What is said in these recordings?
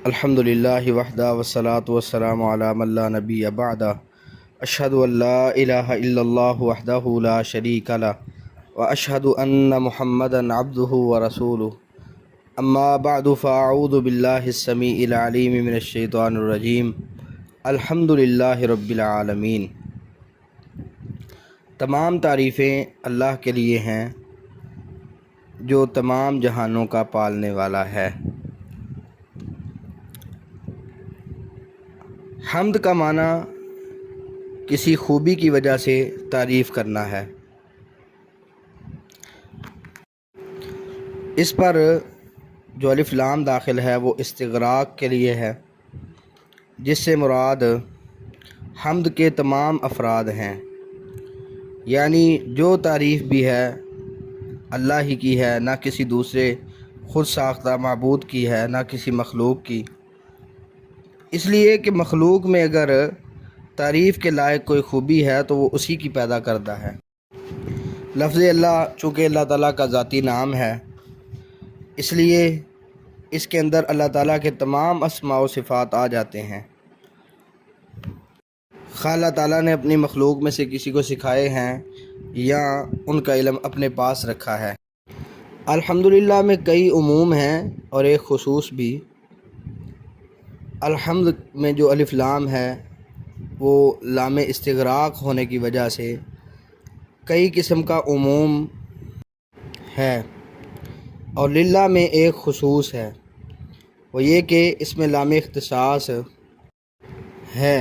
الحمدللہ وحدہ والصلاة والسلام علی من لا نبی بعدہ اشہد ان لا الہ الا اللہ وحدہ لا شریک لہ واشہد ان محمدا عبدہ ورسولہ اما بعد فاعوذ باللہ السمیع العلیم من الشیطان الرجیم الحمدللہ رب العالمین۔ تمام تعریفیں اللہ کے لیے ہیں جو تمام جہانوں کا پالنے والا ہے۔ حمد کا معنی کسی خوبی کی وجہ سے تعریف کرنا ہے۔ اس پر جو الف لام داخل ہے وہ استغراق کے لیے ہے، جس سے مراد حمد کے تمام افراد ہیں، یعنی جو تعریف بھی ہے اللہ ہی کی ہے، نہ کسی دوسرے خود ساختہ معبود کی ہے، نہ کسی مخلوق کی۔ اس لیے کہ مخلوق میں اگر تعریف کے لائق کوئی خوبی ہے تو وہ اسی کی پیدا کردہ ہے۔ لفظ اللہ چونکہ اللہ تعالیٰ کا ذاتی نام ہے، اس لیے اس کے اندر اللہ تعالیٰ کے تمام اسماء و صفات آ جاتے ہیں۔ خواہ اللہ تعالیٰ نے اپنی مخلوق میں سے کسی کو سکھائے ہیں یا ان کا علم اپنے پاس رکھا ہے۔ الحمدللہ میں کئی عموم ہیں اور ایک خصوص بھی۔ الحمد میں جو الف لام ہے وہ لام استغراق ہونے کی وجہ سے کئی قسم کا عموم ہے، اور للہ میں ایک خصوص ہے، وہ یہ کہ اس میں لام اختصاص ہے،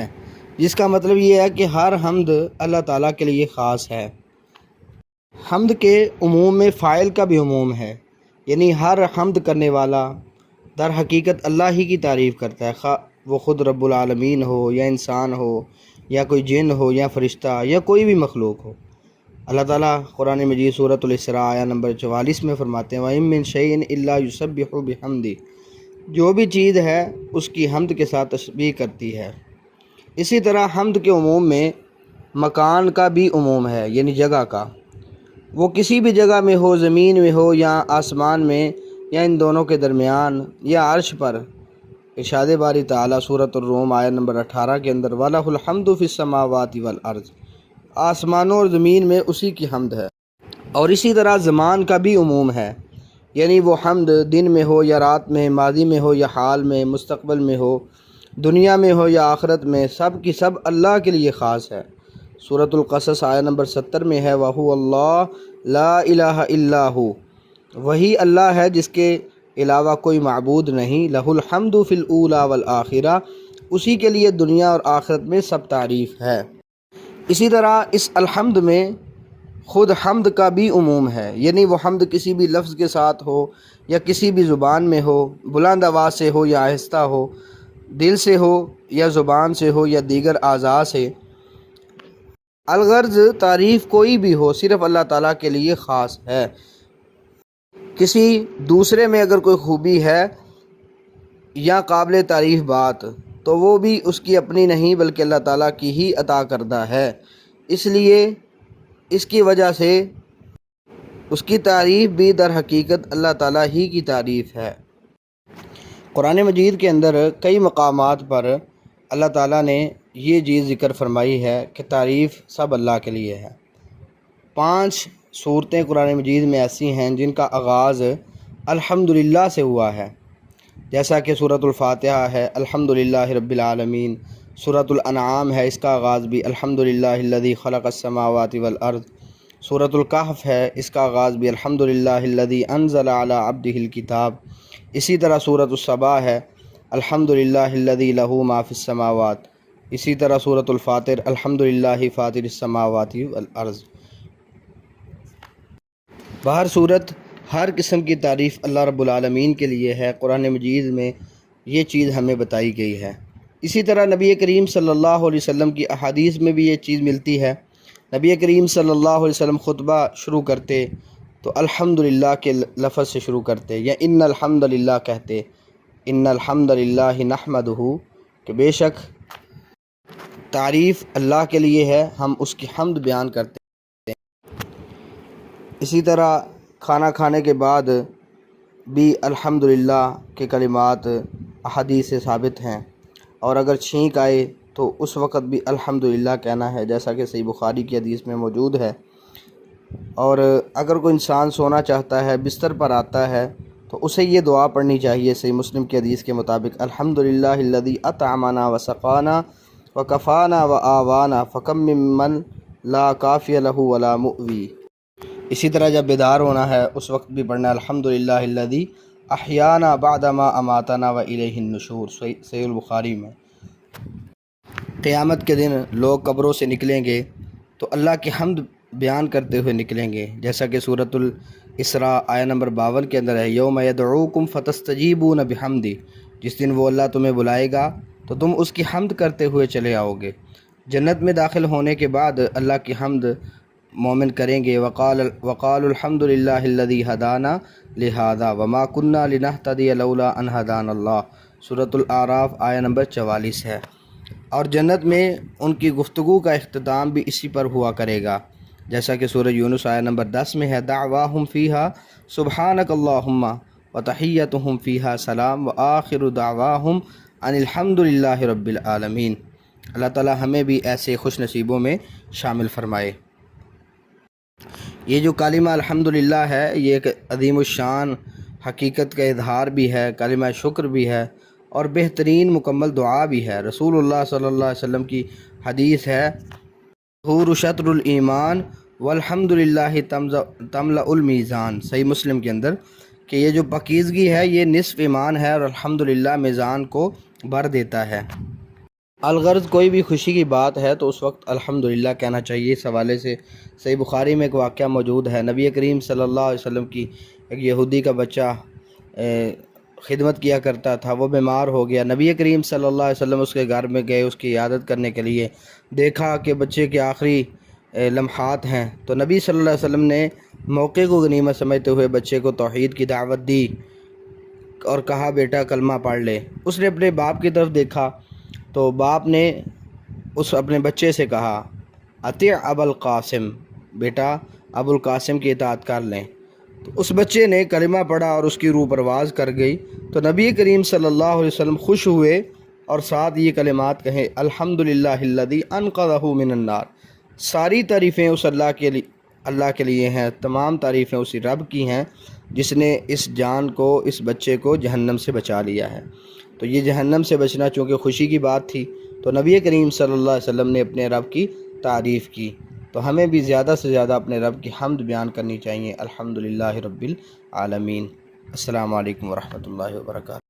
جس کا مطلب یہ ہے کہ ہر حمد اللہ تعالیٰ کے لیے خاص ہے۔ حمد کے عموم میں فاعل کا بھی عموم ہے، یعنی ہر حمد کرنے والا در حقیقت اللہ ہی کی تعریف کرتا ہے، خواہ وہ خود رب العالمین ہو یا انسان ہو یا کوئی جن ہو یا فرشتہ یا کوئی بھی مخلوق ہو۔ اللہ تعالیٰ قرآن مجید سورۃ الاسراء آیہ نمبر 44 میں فرماتے ہیں وَإِن مِّن شَيْءٍ إِلَّا يُسَبِّحُ بِحَمْدِهِ، جو بھی چیز ہے اس کی حمد کے ساتھ تسبیح کرتی ہے۔ اسی طرح حمد کے عموم میں مکان کا بھی عموم ہے، یعنی جگہ کا، وہ کسی بھی جگہ میں ہو، زمین میں ہو یا آسمان میں یا ان دونوں کے درمیان یا عرش پر۔ ارشاد باری تعالیٰ سورۃ الروم آیہ نمبر 18 کے اندر وَلَهُ الْحَمْدُ فِي السَّمَاوَاتِ وَالْأَرْضِ، آسمانوں اور زمین میں اسی کی حمد ہے۔ اور اسی طرح زمان کا بھی عموم ہے، یعنی وہ حمد دن میں ہو یا رات میں، ماضی میں ہو یا حال میں، مستقبل میں ہو، دنیا میں ہو یا آخرت میں، سب کی سب اللہ کے لیے خاص ہے۔ سورۃ القصص آیہ نمبر 70 میں ہے وَهُوَ اللَّهُ لَا إِلَٰهَ إِلَّا هُوَ، وہی اللہ ہے جس کے علاوہ کوئی معبود نہیں، لَهُ الْحَمْدُ فِي الْأُولَىٰ وَالْآخِرَةِ، اسی کے لیے دنیا اور آخرت میں سب تعریف ہے۔ اسی طرح اس الحمد میں خود حمد کا بھی عموم ہے، یعنی وہ حمد کسی بھی لفظ کے ساتھ ہو یا کسی بھی زبان میں ہو، بلند آواز سے ہو یا آہستہ ہو، دل سے ہو یا زبان سے ہو یا دیگر اعضاء سے، الغرض تعریف کوئی بھی ہو صرف اللہ تعالیٰ کے لیے خاص ہے۔ کسی دوسرے میں اگر کوئی خوبی ہے یا قابل تعریف بات تو وہ بھی اس کی اپنی نہیں بلکہ اللہ تعالیٰ کی ہی عطا کردہ ہے، اس لیے اس کی وجہ سے اس کی تعریف بھی در حقیقت اللہ تعالیٰ ہی کی تعریف ہے۔ قرآن مجید کے اندر کئی مقامات پر اللہ تعالیٰ نے یہ چیز ذکر فرمائی ہے کہ تعریف سب اللہ کے لیے ہے۔ 5 صورتیں قرآن مجید میں ایسی ہیں جن کا آغاز الحمدللہ سے ہوا ہے، جیسا کہ سورۃ الفاتحہ ہے الحمدللہ رب العالمین، سورۃ الانعام ہے، اس کا آغاز بھی الحمدللہ الذی خلق السماوات والارض، سورۃ الکہف ہے، اس کا آغاز بھی الحمدللہ الذی انزل علی عبدہ الکتاب، اسی طرح سورۃ الصبا ہے الحمدللہ الذی لہ ما فی السماوات، اسی طرح سورۃ الفاطر الحمدللہ فاطر السماوات والارض۔ بہر صورت ہر قسم کی تعریف اللہ رب العالمین کے لیے ہے، قرآن مجید میں یہ چیز ہمیں بتائی گئی ہے۔ اسی طرح نبی کریم صلی اللہ علیہ وسلم کی احادیث میں بھی یہ چیز ملتی ہے۔ نبی کریم صلی اللہ علیہ وسلم خطبہ شروع کرتے تو الحمدللہ کے لفظ سے شروع کرتے یا ان الحمدللہ کہتے، ان الحمدللہ نحمدہ، کہ بے شک تعریف اللہ کے لیے ہے، ہم اس کی حمد بیان کرتے ہیں۔ اسی طرح کھانا کھانے کے بعد بھی الحمدللہ کے کلمات احادیث سے ثابت ہیں، اور اگر چھینک آئے تو اس وقت بھی الحمدللہ کہنا ہے، جیسا کہ صحیح بخاری کی حدیث میں موجود ہے۔ اور اگر کوئی انسان سونا چاہتا ہے، بستر پر آتا ہے، تو اسے یہ دعا پڑھنی چاہیے صحیح مسلم کی حدیث کے مطابق: الحمدللہ الذی اطعمنا وسقانا وکفانا وآوانا فکم ممن لا کافی لہ ولا مؤوی۔ اسی طرح جب بیدار ہونا ہے اس وقت بھی پڑھنا ہے الحمدللہ الذی احیانا بعدما اماتنا والیہ النشور، صحیح البخاری میں۔ قیامت کے دن لوگ قبروں سے نکلیں گے تو اللہ کی حمد بیان کرتے ہوئے نکلیں گے، جیسا کہ سورۃ الاسراء آیہ نمبر 52 کے اندر ہے: یوم یدعوکم فتستجیبون بحمدہ، جس دن وہ اللہ تمہیں بلائے گا تو تم اس کی حمد کرتے ہوئے چلے آؤ گے۔ جنت میں داخل ہونے کے بعد اللہ کی حمد مومن کریں گے: وقال الحمدللہ الذی ہدانا لہذا وما کنا لنہتدی لولا ان ہدانا اللہ، سورۃ الاعراف آیہ نمبر 44 ہے۔ اور جنت میں ان کی گفتگو کا اختتام بھی اسی پر ہوا کرے گا، جیسا کہ سورہ یونس آیہ نمبر 10 میں ہے: دعواہم فیہا سبحانک اللہم وتحیتہم فیہا سلام وآخر دعواہم ان الحمدللہ رب العالمین۔ اللہ تعالی ہمیں بھی ایسے خوش نصیبوں میں شامل فرمائے۔ یہ جو کلمہ الحمدللہ ہے، یہ ایک عظیم الشان حقیقت کا اظہار بھی ہے، کلمہ شکر بھی ہے، اور بہترین مکمل دعا بھی ہے۔ رسول اللہ صلی اللہ علیہ وسلم کی حدیث ہے: طہور شطر الایمان والحمدللہ تملأ المیزان، صحیح مسلم کے اندر، کہ یہ جو پاکیزگی ہے یہ نصف ایمان ہے اور الحمدللہ میزان کو بھر دیتا ہے۔ الغرض کوئی بھی خوشی کی بات ہے تو اس وقت الحمدللہ کہنا چاہیے۔ اس حوالے سے صحیح بخاری میں ایک واقعہ موجود ہے۔ نبی کریم صلی اللہ علیہ وسلم کی ایک یہودی کا بچہ خدمت کیا کرتا تھا، وہ بیمار ہو گیا۔ نبی کریم صلی اللہ علیہ وسلم اس کے گھر میں گئے اس کی عیادت کرنے کے لیے، دیکھا کہ بچے کے آخری لمحات ہیں، تو نبی صلی اللہ علیہ وسلم نے موقع کو غنیمت سمجھتے ہوئے بچے کو توحید کی دعوت دی اور کہا: بیٹا کلمہ پڑھ لے۔ اس نے اپنے باپ کی طرف دیکھا تو باپ نے اپنے بچے سے کہا: اطیع ابا القاسم، بیٹا ابو القاسم کی اطاعت کر لیں۔ تو اس بچے نے کلمہ پڑھا اور اس کی روح پرواز کر گئی۔ تو نبی کریم صلی اللہ علیہ وسلم خوش ہوئے اور ساتھ یہ کلمات کہیں: الحمدللہ الذی انقذہ من النار۔ ساری تعریفیں اس اللہ کے لیے ہیں، تمام تعریفیں اسی رب کی ہیں جس نے اس جان کو، اس بچے کو جہنم سے بچا لیا ہے۔ تو یہ جہنم سے بچنا چونکہ خوشی کی بات تھی تو نبی کریم صلی اللہ علیہ وسلم نے اپنے رب کی تعریف کی۔ تو ہمیں بھی زیادہ سے زیادہ اپنے رب کی حمد بیان کرنی چاہیے۔ الحمدللہ رب العالمین۔ السلام علیکم ورحمۃ اللہ وبرکاتہ۔